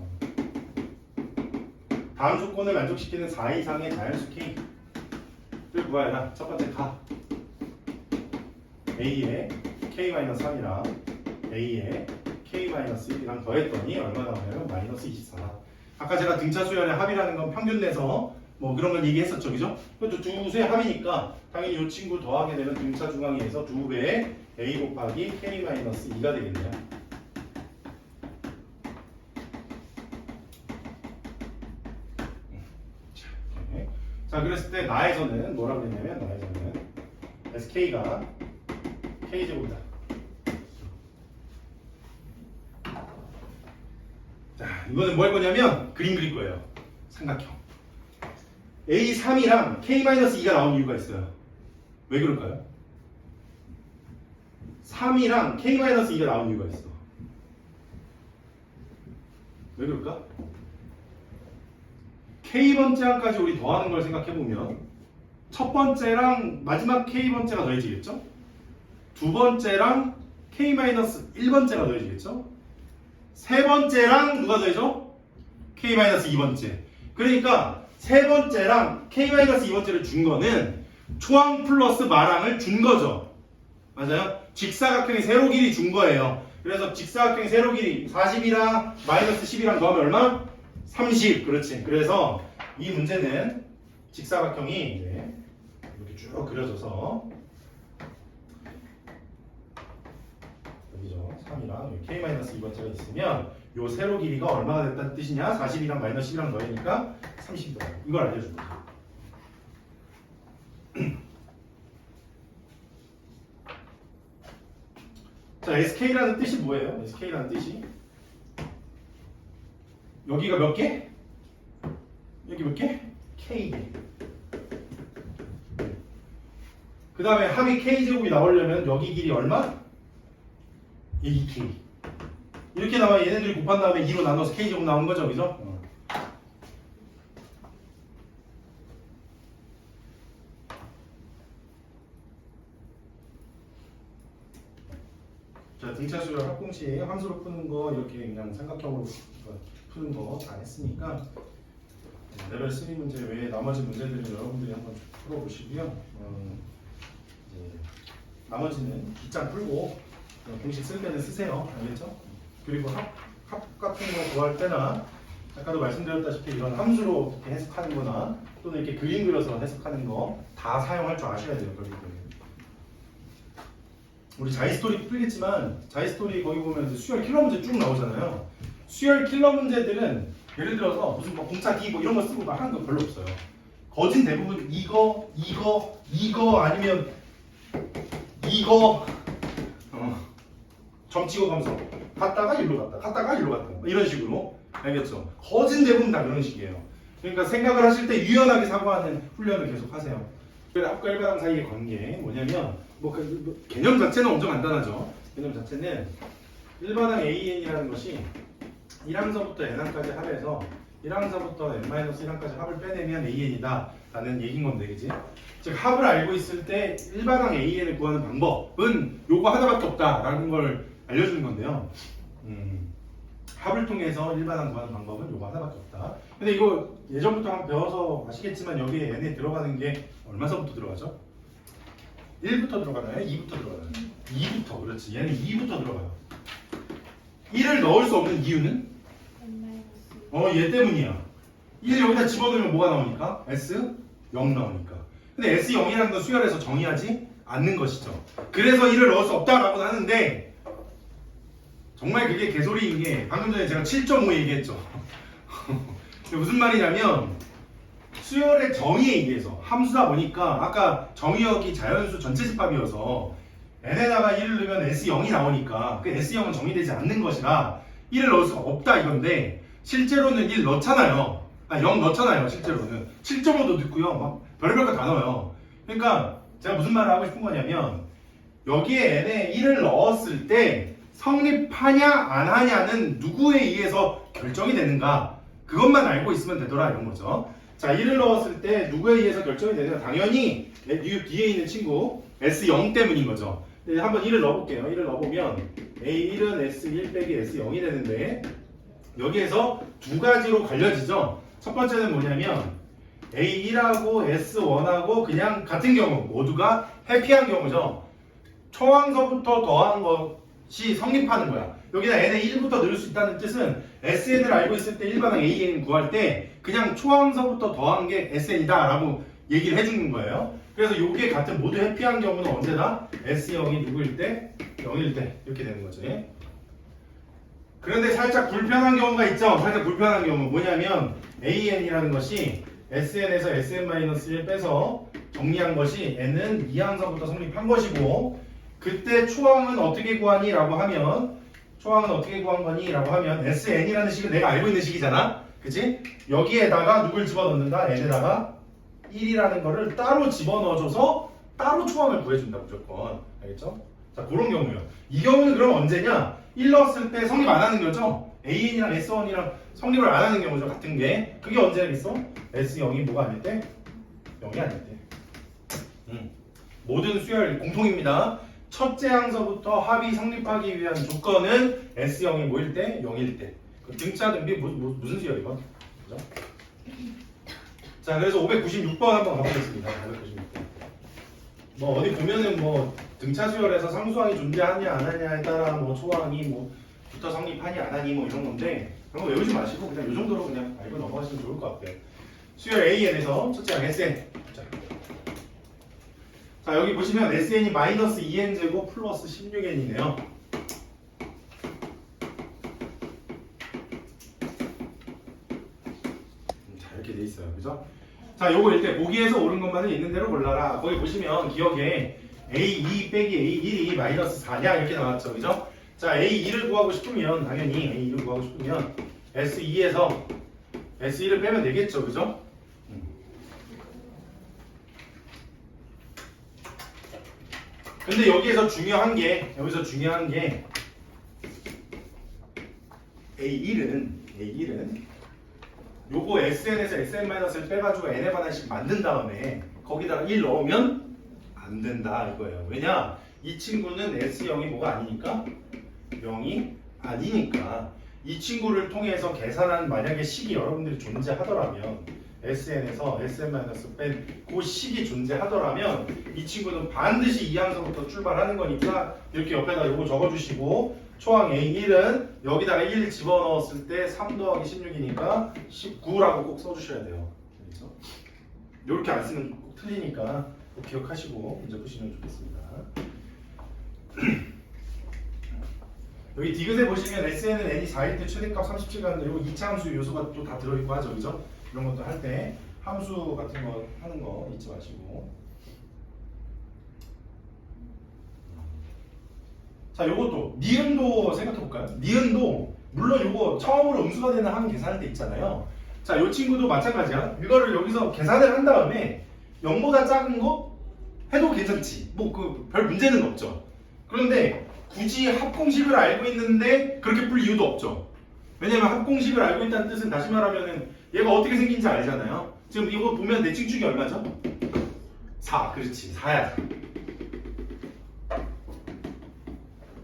다음 조건을 만족시키는 4 이상의 자연수 K를 구하여라. 첫 번째 가 A에 K-3이랑 A에 K-1이랑 더했더니 얼마 나오냐면 마이너스 24. 아까 제가 등차수열의 합이라는 건 평균 내서 뭐 그런 걸 얘기했었죠, 그죠? 그것도 두수의 합이니까 당연히 이 친구 더하게 되면 등차 중앙에서 2배의 A 곱하기 K-2가 되겠네요. 자, 그랬을 때 나에서는 뭐라고 했냐면 나에서는 SK가 K제곱이다. 자, 이거는 뭐 할 거냐면 그림 그릴 거예요. 삼각형. A3이랑 K-2가 나온 이유가 있어요. 왜 그럴까요? 3이랑 K-2가 나온 이유가 있어. 왜 그럴까? K번째 항까지 우리 더하는 걸 생각해보면 첫 번째랑 마지막 K번째가 더해지겠죠? 두 번째랑 K-1번째가 더해지겠죠? 세 번째랑 누가 더해져? K-2번째. 그러니까 세 번째랑 K-2번째를 준 거는 초항 플러스 마랑을 준 거죠. 맞아요? 직사각형의 세로 길이 준 거예요. 그래서 직사각형의 세로 길이 40이랑 마이너스 10이랑 더하면 얼마? 30. 그렇지. 그래서 이 문제는 직사각형이 이렇게 쭉 그려져서 여기죠. 3이랑 K-2번째가 있으면 요 세로 길이가 얼마가 됐다는 뜻이냐? 40이랑 마이너스 10이랑 더하니까 30이다. 이걸 알려준 거죠. 자, SK라는 뜻이 뭐예요? SK라는 뜻이 여기가 몇 개? 여기 몇 개? K. 그 다음에 합이 K제곱이 나오려면 여기 길이 얼마? 2K. 이렇게 나와 얘네들이 곱한 다음에 2로 나눠서 K제곱 나온 거죠, 그죠? 자, 등차수열 합공식 함수로 푸는 거 이렇게 그냥 삼각형으로 푸는 거 다 했으니까 레벨 3 문제 외에 나머지 문제들은 여러분들이 한번 풀어보시고요. 이제 나머지는 빗장 풀고 공식 쓸 때는 쓰세요. 알겠죠? 그리고 합 같은 거 구할 때나 아까도 말씀드렸다시피 이런 함수로 이렇게 해석하는 거나 또는 이렇게 그림 그려서 해석하는 거 다 사용할 줄 아셔야 돼요. 우리 자이스토리 풀겠지만 자이스토리 거기 보면 수열 킬러 문제 쭉 나오잖아요. 수열 킬러 문제들은 예를 들어서 무슨 뭐 공차 D 뭐 이런 거 쓰고 막 하는 거 별로 없어요. 거진 대부분 이거 아니면 이거 점 찍어 가면서 갔다가 일로 갔다가 일로 갔다 이런 식으로. 알겠죠? 거진 대부분 다 그런 식이에요. 그러니까 생각을 하실 때 유연하게 사고하는 훈련을 계속 하세요. 합과 일반항 사이의 관계 뭐냐면 개념 자체는 엄청 간단하죠. 개념 자체는 일반항 AN이라는 것이 1항서부터 n항까지 합해서 1항서부터 n-1항까지 합을 빼내면 AN이다 라는 얘기인 건데, 그지? 즉 합을 알고 있을 때 일반항 AN을 구하는 방법은 요거 하나밖에 없다 라는 걸 알려주는 건데요. 합을 통해서 일반항 구하는 방법은 요거 하나밖에 없다. 근데 이거 예전부터 한번 배워서 아시겠지만 여기에 n에 들어가는 게 얼마서부터 들어가죠? 1부터 들어가나요? 2부터 들어가나요? 2부터. 그렇지. 얘는 2부터 들어가요. 1을 넣을 수 없는 이유는? 얘 때문이야. 1을 여기다 집어넣으면 뭐가 나오니까? S 0 나오니까. 근데 S 0이라는 건 수열에서 정의하지 않는 것이죠. 그래서 1을 넣을 수 없다라고 하는데 정말 그게 개소리인 게 방금 전에 제가 7.5 얘기했죠. 무슨 말이냐면 수열의 정의에 의해서 함수다 보니까 아까 정의역이 자연수 전체 집합이어서 n에다가 1을 넣으면 S0이 나오니까 그 S0은 정의되지 않는 것이라 1을 넣을 수가 없다 이건데 실제로는 1 넣잖아요. 0 넣잖아요. 실제로는 7.5도 넣고요. 막 별의별 거 다 넣어요. 그러니까 제가 무슨 말을 하고 싶은 거냐면 여기에 n에 1을 넣었을 때 성립하냐 안 하냐는 누구에 의해서 결정이 되는가 그것만 알고 있으면 되더라 이런 거죠. 자, 1을 넣었을 때 누구에 의해서 결정이 되냐 당연히 뒤에 있는 친구 S0 때문인 거죠. 한번 1을 넣어볼게요. 1을 넣어보면 A1은 S1 빼기 S0이 되는데 여기에서 두 가지로 갈려지죠. 첫 번째는 뭐냐면 A1하고 S1하고 그냥 같은 경우 모두가 해피한 경우죠. 초항서부터 더한 것이 성립하는 거야. 여기다 n에 1부터 넣을 수 있다는 뜻은 SN을 알고 있을 때 일반항 AN 구할 때 그냥 초항서부터 더한 게 SN이다 라고 얘기를 해주는 거예요. 그래서 요게 같은 모두 해피한 경우는 언제나 S0이 누구일 때? 0일 때 이렇게 되는 거죠. 그런데 살짝 불편한 경우가 있죠. 살짝 불편한 경우 뭐냐면 AN이라는 것이 SN에서 SN-1을 빼서 정리한 것이 n은 2항서부터 성립한 것이고 그때 초항은 어떻게 구하니? 라고 하면 초항은 어떻게 구한 거니? 라고 하면 SN이라는 식은 내가 알고 있는 식이잖아. 그치? 여기에다가 누굴 집어넣는다? n에다가 1이라는 거를 따로 집어넣어줘서 따로 초항을 구해준다 무조건. 알겠죠? 자, 그런 경우요. 이 경우는 그럼 언제냐? 1 넣었을 때 성립 안 하는 거죠? AN이랑 S1이랑 성립을 안 하는 경우죠. 같은 게. 그게 언제겠어? S0이 뭐가 아닐 때? 0이 아닐 때. 모든 수열 공통입니다. 첫째 항서부터 합이 성립하기 위한 조건은 S0이 뭐일 때? 0일 때. 그 등차 등비 무슨 수열이건? 그죠? 자, 그래서 596번 한번 가보겠습니다. 596번. 뭐 어디 보면은 뭐 등차 수열에서 상수항이 존재하냐 안 하냐에 따라 뭐 초항이 뭐 부터 성립하니 안 하니 뭐 이런 건데 그런 거 외우지 마시고 그냥 이 정도로 그냥 알고 넘어가시면 좋을 것 같아요. 수열 AN에서 첫째 항 SN. 자, 여기 보시면 SN이 마이너스 2n 제곱 플러스 16n이네요. 자, 이렇게 돼 있어요. 그죠? 자, 요거 일때 보기에서 옳은 것만은 있는 대로 골라라. 거기 보시면 기억에 A2 빼기 A1이 마이너스 4냐 이렇게 나왔죠. 그죠? 자, A2를 구하고 싶으면 당연히 A2를 구하고 싶으면 S2에서 S1을 빼면 되겠죠. 그죠? 근데 여기서 중요한 게 A1은 요거 SN에서 SN-을 빼가지고 n에 반환씩 만든 다음에 거기다가 1 넣으면 안 된다 이거예요. 왜냐? 이 친구는 S0이 뭐가 아니니까 0이 아니니까 이 친구를 통해서 계산한 만약에 식이 여러분들이 존재하더라면 SN에서 SN- 뺀 그 식이 존재하더라면 이 친구는 반드시 2항서부터 출발하는 거니까 이렇게 옆에다 요거 적어주시고 초항 A1은 여기다가 1 집어넣었을 때 3 더하기 16이니까 19라고 꼭 써주셔야 돼요. 그렇죠? 이렇게 안 쓰면 꼭 틀리니까 꼭 기억하시고 문제 푸시면 좋겠습니다. 여기 디귿에 보시면 SN은 n이 4일 때 최대값 37 가는데 이거 2차 함수 요소가 또 다 들어있고 하죠. 그죠? 이런 것도 할 때 함수 같은 거 하는 거 잊지 마시고. 자, 요것도 니은도 생각해 볼까요? 니은도 물론 요거 처음으로 음수가 되는 항 계산할 때 있잖아요. 자, 요 친구도 마찬가지야. 이거를 여기서 계산을 한 다음에 0보다 작은 거 해도 괜찮지. 뭐 그 별 문제는 없죠. 그런데 굳이 합공식을 알고 있는데 그렇게 풀 이유도 없죠. 왜냐면 합공식을 알고 있다는 뜻은 다시 말하면은 얘가 어떻게 생긴지 알잖아요. 지금 이거 보면 내 칭축이 얼마죠? 4. 그렇지. 4야.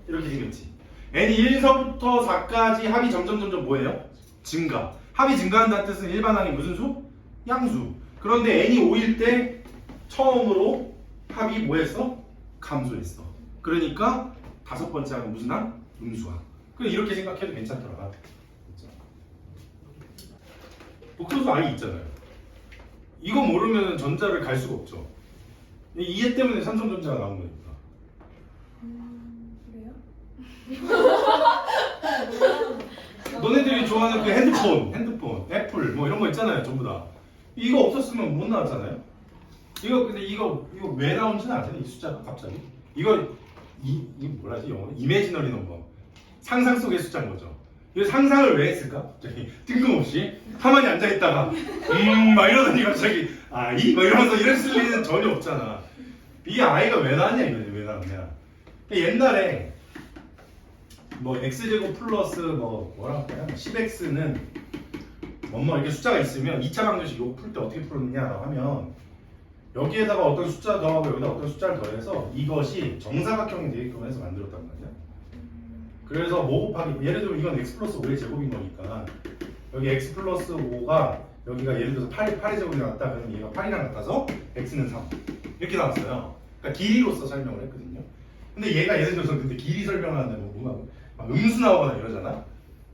이렇게 생겼지. n이 1서부터 4까지 합이 점점 뭐예요? 증가. 합이 증가한다는 뜻은 일반항이 무슨 수? 양수. 그런데 n이 5일 때 처음으로 합이 뭐했어? 감소했어. 그러니까 다섯 번째 항은 무슨 항? 음수항. 그래 이렇게 생각해도 괜찮더라. 복소수 i 있잖아요. 이거 모르면 전자를 갈 수가 없죠. 이해 때문에 삼성전자가 나온 거니까. 그래요? 너네들이 좋아하는 그 핸드폰, 애플 뭐 이런 거 있잖아요. 전부 다. 이거 없었으면 못 나왔잖아요. 근데 이거 왜 나온지는 아세요? 이 숫자가 갑자기? 이거 뭐라 하지 영어로? 이미지너리 넘버. 상상 속의 숫자인 거죠. 이 상상을 왜 했을까? 갑자기 뜬금없이 가만히 앉아있다가 막 이러더니 갑자기 아이? 막 이러면서 이랬을 리는 전혀 없잖아. 이게 아이가 왜 나왔냐 이거지. 왜 나왔냐. 옛날에 뭐 x제곱 플러스 뭐라 할까요? 10x는 뭐뭐 이렇게 숫자가 있으면 2차 방정식 이거 풀 때 어떻게 풀었느냐라고 하면 여기에다가 어떤 숫자 더하고 여기다 어떤 숫자를 더해서 이것이 정사각형이 되게끔 해서 만들었단 말이야. 그래서 뭐 곱하기 예를 들면 이건 x 플러스 5의 제곱인 거니까 여기 x 플러스 5가 여기가 예를 들어서 8의 제곱이 나왔다. 그러면 얘가 8이랑 같아서 x는 3 이렇게 나왔어요. 그러니까 길이로서 설명을 했거든요. 근데 얘가 예를 들어서 근데 길이 설명하는데 뭐 막 음수 나오거나 이러잖아.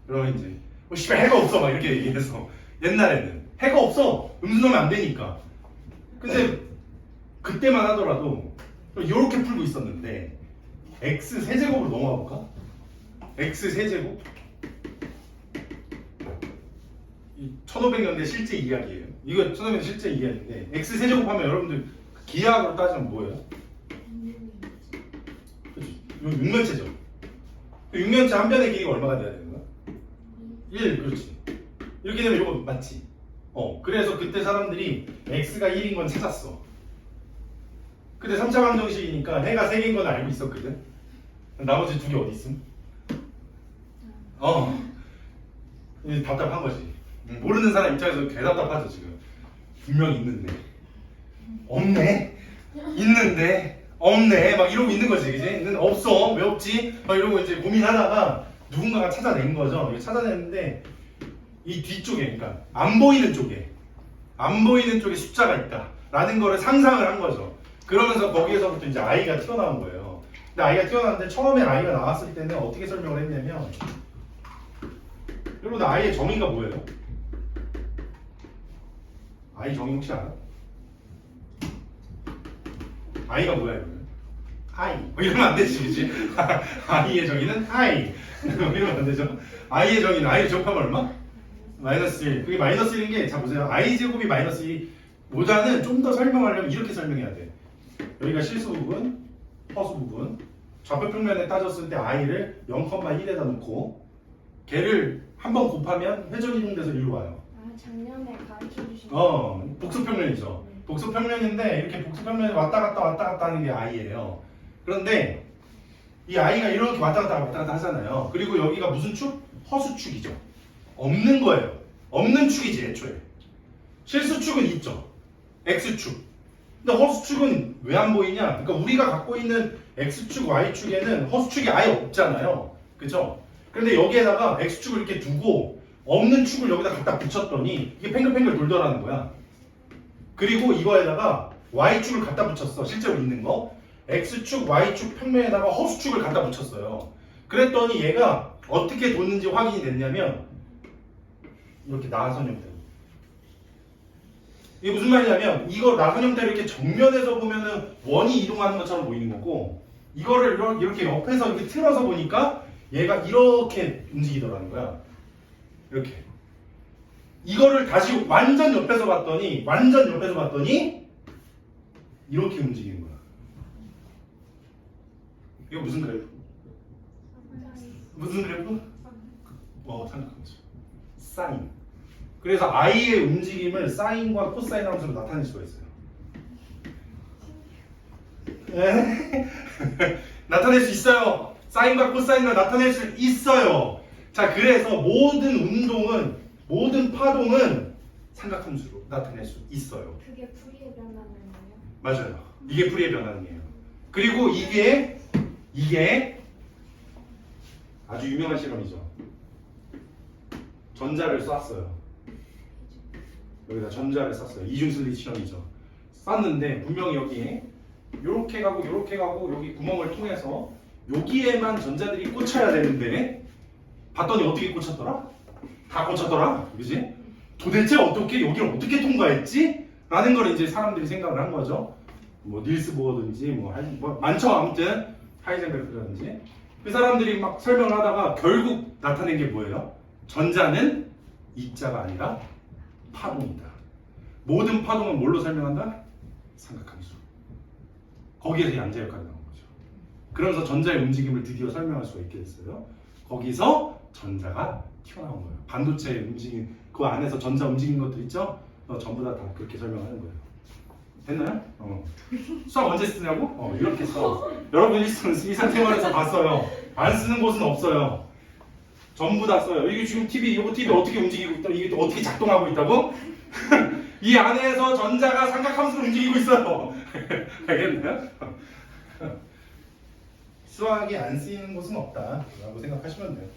그러면 이제 씨발 해가 없어 막 이렇게 얘기해서 옛날에는 해가 없어 음수 넣으면 안 되니까. 근데 그때만 하더라도 이렇게 풀고 있었는데 x 세제곱으로 넘어가 볼까? x 세제곱 1500년대 실제 이야기예요. 이거 1500년대 실제 이야기인데 x 세제곱하면 여러분들 기하학으로 따지면 뭐예요? 그렇지. 이거 6면체죠. 6면체 한 변의 길이가 얼마가 돼야 되는 거야? 1, 그렇지. 이렇게 되면 이거 맞지? 그래서 그때 사람들이 x가 1인 건 찾았어. 근데 3차 방정식이니까 해가 3개인 건 알고 있었거든. 나머지 2개 어디 있음? 이제 답답한 거지. 모르는 사람 입장에서 개답답하죠 지금. 분명히 있는데 없네. 있는데 없네. 막 이러고 있는 거지, 그지? 근데 없어. 왜 없지? 막 이러고 이제 고민하다가 누군가가 찾아낸 거죠. 찾아냈는데 이 뒤쪽에, 그러니까 안 보이는 쪽에 숫자가 있다라는 거를 상상을 한 거죠. 그러면서 거기에서부터 이제 아이가 튀어나온 거예요. 근데 아이가 튀어나왔는데 처음에 아이가 나왔을 때는 어떻게 설명을 했냐면, 여러분 아이의 정의가 뭐예요? 아이 정의 혹시 알아? 아이가 뭐야 이러면? 아이 이러면 안 되지, 그치? 아이의 정의는 아이 이러면 안 되죠. 아이의 정의는 아이 제곱하면 얼마? 마이너스 1. 그게 마이너스 1인 게, 자 보세요. i 제곱이 마이너스 2보다는 좀 더 설명하려면 이렇게 설명해야 돼. 여기가 실수 부분, 허수 부분. 좌표 평면에 따졌을 때 i를 0,1에다 놓고 걔를 한번 곱하면 회전 이동돼서 1로 와요. 작년에 가르쳐 주신 복수 평면이죠. 복수 평면인데 이렇게 복수 평면에 왔다 갔다 하는 게 i예요. 그런데 이 i가 이렇게 왔다 갔다 하잖아요. 그리고 여기가 무슨 축? 허수축이죠. 없는 거예요. 없는 축이지 애초에. 실수축은 있죠. x축. 근데 허수축은 왜 안 보이냐? 그러니까 우리가 갖고 있는 x축, y축에는 허수축이 아예 없잖아요. 그죠? 그런데 여기에다가 x축을 이렇게 두고 없는 축을 여기다 갖다 붙였더니 이게 팽글팽글 돌더라는 거야. 그리고 이거에다가 y축을 갖다 붙였어. 실제로 있는 거. x축, y축 평면에다가 허수축을 갖다 붙였어요. 그랬더니 얘가 어떻게 돋는지 확인이 됐냐면 이렇게 나선 형태로. 이게 무슨 말이냐면 이거 나선 형태로 이렇게 정면에서 보면은 원이 이동하는 것처럼 보이는 거고, 이거를 이렇게 옆에서 이렇게 틀어서 보니까 얘가 이렇게 움직이더라는 거야. 이렇게. 이거를 다시 완전 옆에서 봤더니 이렇게 움직이는 거야. 이거 무슨 그래프? 무슨 그래프? 생각하죠. 사인. 그래서 i의 움직임을 사인과 코사인 함수로 나타낼 수가 있어요. 나타낼 수 있어요. 사인과 코사인을 나타낼 수 있어요. 자, 그래서 모든 파동은 삼각함수로 나타낼 수 있어요. 그게 풀이의 변화는요? 맞아요. 이게 풀이의 변화이에요. 그리고 이게 아주 유명한 실험이죠. 전자를 쐈어요. 여기다 전자를 쐈어요. 이중슬릿 실험이죠. 쐈는데 분명히 여기에 요렇게 가고 여기 구멍을 통해서 여기에만 전자들이 꽂혀야 되는데 봤더니 어떻게 꽂혔더라? 다 꽂혔더라. 그지? 도대체 어떻게 여기를 어떻게 통과했지? 라는 걸 이제 사람들이 생각을 한 거죠. 뭐 닐스 보어든지 뭐 많죠. 아무튼 하이젠베르크라든지 그 사람들이 막 설명을 하다가 결국 나타낸 게 뭐예요? 전자는 입자가 아니라 파동이다. 모든 파동은 뭘로 설명한다? 삼각함수. 거기에서 양자역학이 나온 거죠. 그러면서 전자의 움직임을 드디어 설명할 수가 있게 됐어요. 거기서 전자가 튀어나온 거예요. 반도체의 움직임, 그 안에서 전자 움직이는 것들 있죠? 전부 다 그렇게 설명하는 거예요. 됐나요? 수학 언제 쓰냐고? 이렇게 써. 여러분이 일상생활에서 봤어요. 안 쓰는 곳은 없어요. 전부 다 써요. 이게 지금 TV, 이거 TV 어떻게 움직이고 있다, 이게 또 어떻게 작동하고 있다고? 이 안에서 전자가 삼각함수를 움직이고 있어요. 알겠나요? 수학이 안 쓰이는 곳은 없다라고 생각하시면 돼요.